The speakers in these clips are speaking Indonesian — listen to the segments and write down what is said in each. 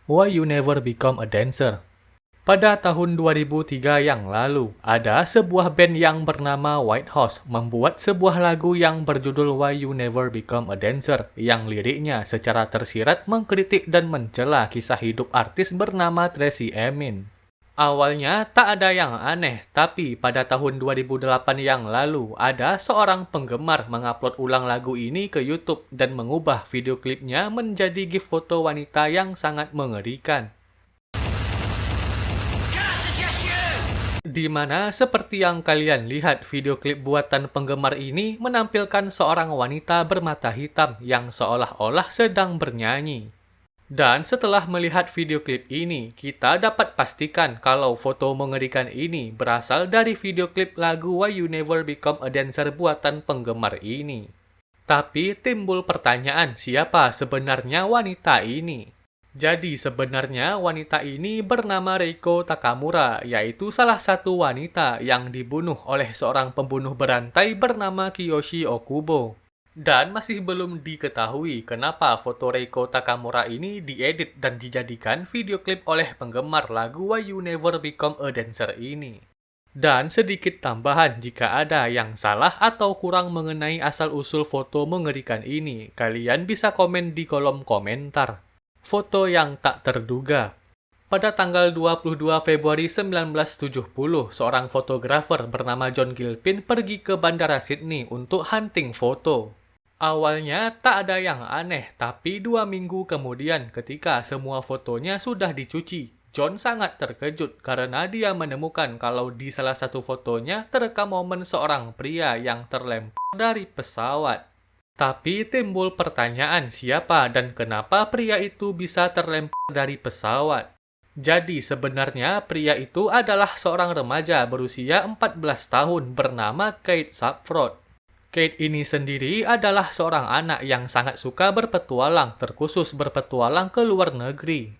Why You Never Become a Dancer. Pada tahun 2003 yang lalu, ada sebuah band yang bernama White House membuat sebuah lagu yang berjudul Why You Never Become a Dancer, yang liriknya secara tersirat mengkritik dan mencela kisah hidup artis bernama Tracy Emin. Awalnya tak ada yang aneh, tapi pada tahun 2008 yang lalu, ada seorang penggemar mengupload ulang lagu ini ke YouTube dan mengubah video klipnya menjadi gif foto wanita yang sangat mengerikan. Di mana seperti yang kalian lihat, video klip buatan penggemar ini menampilkan seorang wanita bermata hitam yang seolah-olah sedang bernyanyi. Dan setelah melihat video klip ini, kita dapat pastikan kalau foto mengerikan ini berasal dari video klip lagu Why You Never Become a Dancer buatan penggemar ini. Tapi timbul pertanyaan, siapa sebenarnya wanita ini? Jadi sebenarnya wanita ini bernama Reiko Takamura, yaitu salah satu wanita yang dibunuh oleh seorang pembunuh berantai bernama Kiyoshi Okubo. Dan masih belum diketahui kenapa foto Reiko Takamura ini diedit dan dijadikan video klip oleh penggemar lagu Why You Never Become a Dancer ini. Dan sedikit tambahan, jika ada yang salah atau kurang mengenai asal-usul foto mengerikan ini, kalian bisa komen di kolom komentar. Foto yang tak terduga. Pada tanggal 22 Februari 1970, seorang fotografer bernama John Gilpin pergi ke Bandara Sydney untuk hunting foto. Awalnya tak ada yang aneh, tapi 2 minggu kemudian ketika semua fotonya sudah dicuci, John sangat terkejut karena dia menemukan kalau di salah satu fotonya terekam momen seorang pria yang terlempar dari pesawat. Tapi timbul pertanyaan, siapa dan kenapa pria itu bisa terlempar dari pesawat? Jadi sebenarnya pria itu adalah seorang remaja berusia 14 tahun bernama Kate Safford. Kate ini sendiri adalah seorang anak yang sangat suka berpetualang, terkhusus berpetualang ke luar negeri.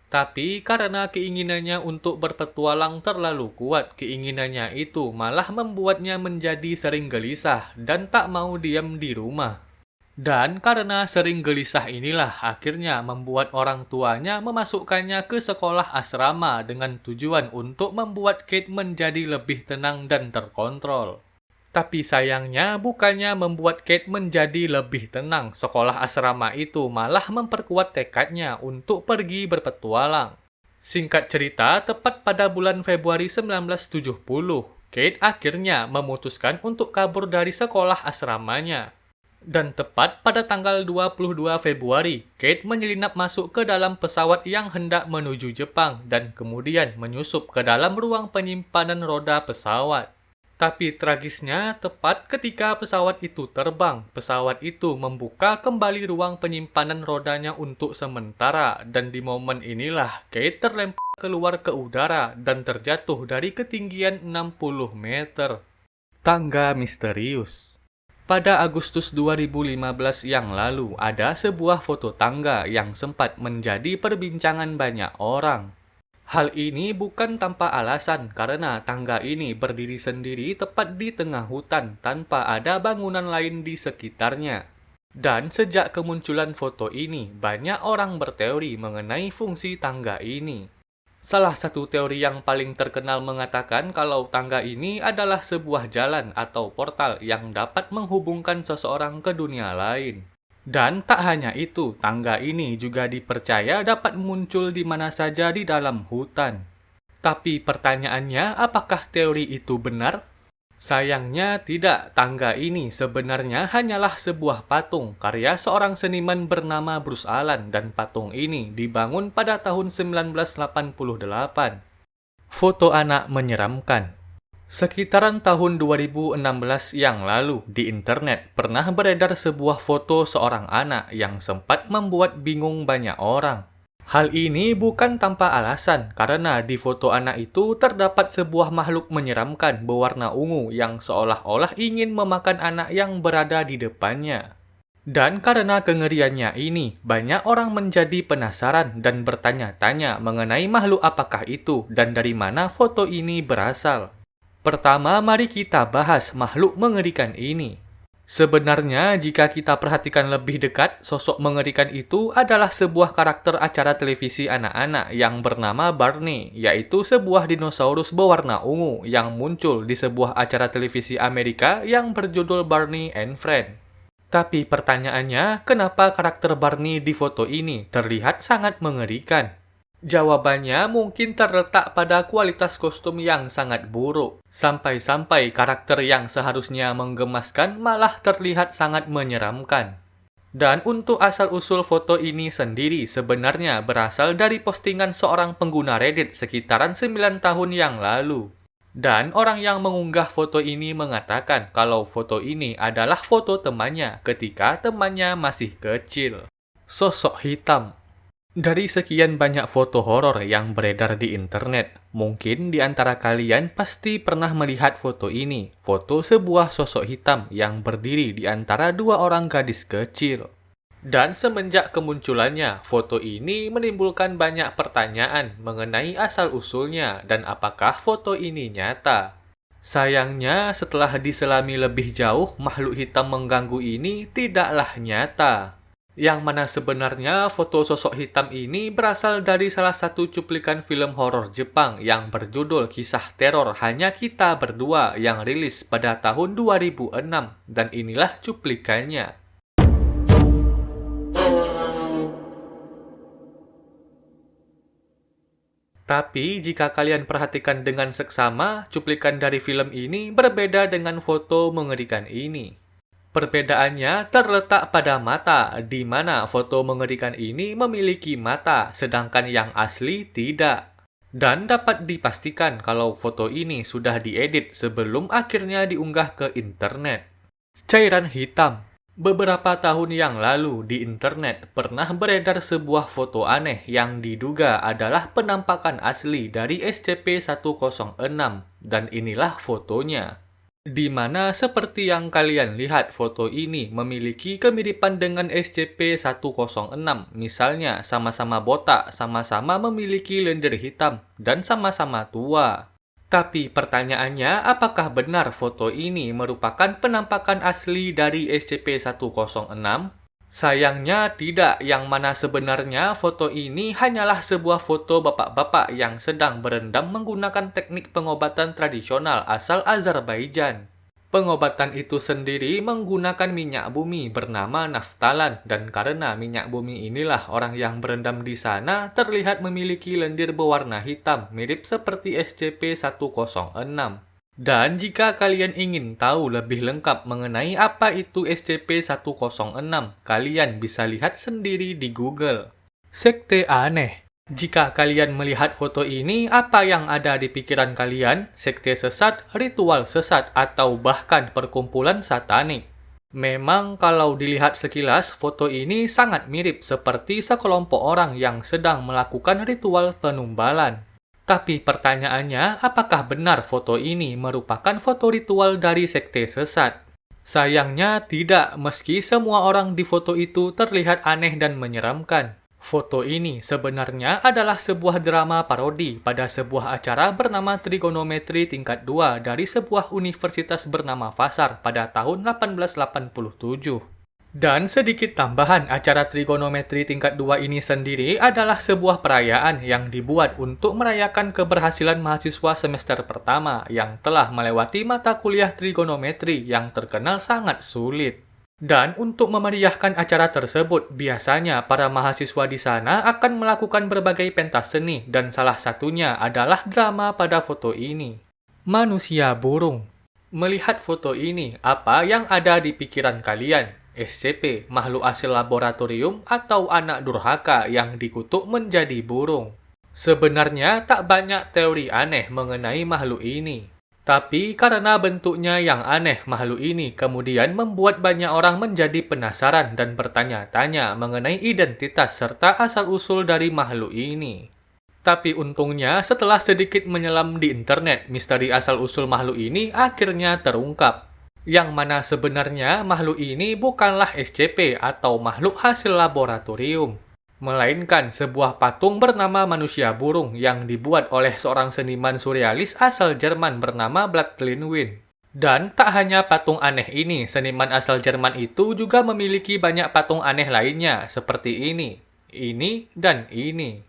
Tapi karena keinginannya untuk berpetualang terlalu kuat, keinginannya itu malah membuatnya menjadi sering gelisah dan tak mau diam di rumah. Dan karena sering gelisah inilah akhirnya membuat orang tuanya memasukkannya ke sekolah asrama dengan tujuan untuk membuat Kate menjadi lebih tenang dan terkontrol. Tapi sayangnya bukannya membuat Kate menjadi lebih tenang, sekolah asrama itu malah memperkuat tekadnya untuk pergi berpetualang. Singkat cerita, tepat pada bulan Februari 1970, Kate akhirnya memutuskan untuk kabur dari sekolah asramanya. Dan tepat pada tanggal 22 Februari, Kate menyelinap masuk ke dalam pesawat yang hendak menuju Jepang dan kemudian menyusup ke dalam ruang penyimpanan roda pesawat. Tapi tragisnya, tepat ketika pesawat itu terbang, pesawat itu membuka kembali ruang penyimpanan rodanya untuk sementara, dan di momen inilah Kate terlempar keluar ke udara dan terjatuh dari ketinggian 60 meter. Tangga misterius. Pada Agustus 2015 yang lalu, ada sebuah foto tangga yang sempat menjadi perbincangan banyak orang. Hal ini bukan tanpa alasan karena tangga ini berdiri sendiri tepat di tengah hutan tanpa ada bangunan lain di sekitarnya. Dan sejak kemunculan foto ini, banyak orang berteori mengenai fungsi tangga ini. Salah satu teori yang paling terkenal mengatakan kalau tangga ini adalah sebuah jalan atau portal yang dapat menghubungkan seseorang ke dunia lain. Dan tak hanya itu, tangga ini juga dipercaya dapat muncul di mana saja di dalam hutan. Tapi pertanyaannya, apakah teori itu benar? Sayangnya tidak, tangga ini sebenarnya hanyalah sebuah patung karya seorang seniman bernama Bruce Allen dan patung ini dibangun pada tahun 1988. Foto anak menyeramkan. Sekitaran tahun 2016 yang lalu, di internet pernah beredar sebuah foto seorang anak yang sempat membuat bingung banyak orang. Hal ini bukan tanpa alasan, karena di foto anak itu terdapat sebuah makhluk menyeramkan berwarna ungu yang seolah-olah ingin memakan anak yang berada di depannya. Dan karena kengeriannya ini, banyak orang menjadi penasaran dan bertanya-tanya mengenai makhluk apakah itu dan dari mana foto ini berasal. Pertama, mari kita bahas makhluk mengerikan ini. Sebenarnya, jika kita perhatikan lebih dekat, sosok mengerikan itu adalah sebuah karakter acara televisi anak-anak yang bernama Barney, yaitu sebuah dinosaurus berwarna ungu yang muncul di sebuah acara televisi Amerika yang berjudul Barney and Friends. Tapi pertanyaannya, kenapa karakter Barney di foto ini terlihat sangat mengerikan? Jawabannya mungkin terletak pada kualitas kostum yang sangat buruk. Sampai-sampai karakter yang seharusnya menggemaskan malah terlihat sangat menyeramkan. Dan untuk asal-usul foto ini sendiri sebenarnya berasal dari postingan seorang pengguna Reddit sekitaran 9 tahun yang lalu. Dan orang yang mengunggah foto ini mengatakan kalau foto ini adalah foto temannya ketika temannya masih kecil. Sosok hitam. Dari sekian banyak foto horor yang beredar di internet, mungkin di antara kalian pasti pernah melihat foto ini, foto sebuah sosok hitam yang berdiri di antara dua orang gadis kecil. Dan semenjak kemunculannya, foto ini menimbulkan banyak pertanyaan mengenai asal-usulnya dan apakah foto ini nyata. Sayangnya, setelah diselami lebih jauh, makhluk hitam mengganggu ini tidaklah nyata. Yang mana sebenarnya foto sosok hitam ini berasal dari salah satu cuplikan film horor Jepang yang berjudul Kisah Teror Hanya Kita Berdua yang rilis pada tahun 2006, dan inilah cuplikannya. Tapi jika kalian perhatikan dengan seksama, cuplikan dari film ini berbeda dengan foto mengerikan ini. Perbedaannya terletak pada mata, di mana foto mengerikan ini memiliki mata, sedangkan yang asli tidak. Dan dapat dipastikan kalau foto ini sudah diedit sebelum akhirnya diunggah ke internet. Cairan hitam. Beberapa tahun yang lalu di internet pernah beredar sebuah foto aneh yang diduga adalah penampakan asli dari SCP-106, dan inilah fotonya. Di mana seperti yang kalian lihat, foto ini memiliki kemiripan dengan SCP-106, misalnya sama-sama botak, sama-sama memiliki lendir hitam, dan sama-sama tua. Tapi pertanyaannya, apakah benar foto ini merupakan penampakan asli dari SCP-106? Sayangnya tidak, yang mana sebenarnya foto ini hanyalah sebuah foto bapak-bapak yang sedang berendam menggunakan teknik pengobatan tradisional asal Azerbaijan. Pengobatan itu sendiri menggunakan minyak bumi bernama naftalan, dan karena minyak bumi inilah orang yang berendam di sana terlihat memiliki lendir berwarna hitam mirip seperti SCP-106. Dan jika kalian ingin tahu lebih lengkap mengenai apa itu SCP-106, kalian bisa lihat sendiri di Google. Sekte aneh. Jika kalian melihat foto ini, apa yang ada di pikiran kalian? Sekte sesat, ritual sesat, atau bahkan perkumpulan satanik? Memang kalau dilihat sekilas, foto ini sangat mirip seperti sekelompok orang yang sedang melakukan ritual penumbalan. Tapi pertanyaannya, apakah benar foto ini merupakan foto ritual dari sekte sesat? Sayangnya tidak, meski semua orang di foto itu terlihat aneh dan menyeramkan. Foto ini sebenarnya adalah sebuah drama parodi pada sebuah acara bernama Trigonometri Tingkat 2 dari sebuah universitas bernama Vassar pada tahun 1887. Dan sedikit tambahan, acara trigonometri tingkat 2 ini sendiri adalah sebuah perayaan yang dibuat untuk merayakan keberhasilan mahasiswa semester pertama yang telah melewati mata kuliah trigonometri yang terkenal sangat sulit. Dan untuk memeriahkan acara tersebut, biasanya para mahasiswa di sana akan melakukan berbagai pentas seni, dan salah satunya adalah drama pada foto ini. Manusia burung. Melihat foto ini, apa yang ada di pikiran kalian? SCP, makhluk hasil laboratorium, atau anak durhaka yang dikutuk menjadi burung? Sebenarnya tak banyak teori aneh mengenai makhluk ini. Tapi karena bentuknya yang aneh, makhluk ini kemudian membuat banyak orang menjadi penasaran dan bertanya-tanya mengenai identitas serta asal-usul dari makhluk ini. Tapi untungnya setelah sedikit menyelam di internet, misteri asal-usul makhluk ini akhirnya terungkap. Yang mana sebenarnya makhluk ini bukanlah SCP atau makhluk hasil laboratorium, melainkan sebuah patung bernama manusia burung yang dibuat oleh seorang seniman surrealis asal Jerman bernama Blood Linwin. Dan tak hanya patung aneh ini, seniman asal Jerman itu juga memiliki banyak patung aneh lainnya, seperti ini, dan ini.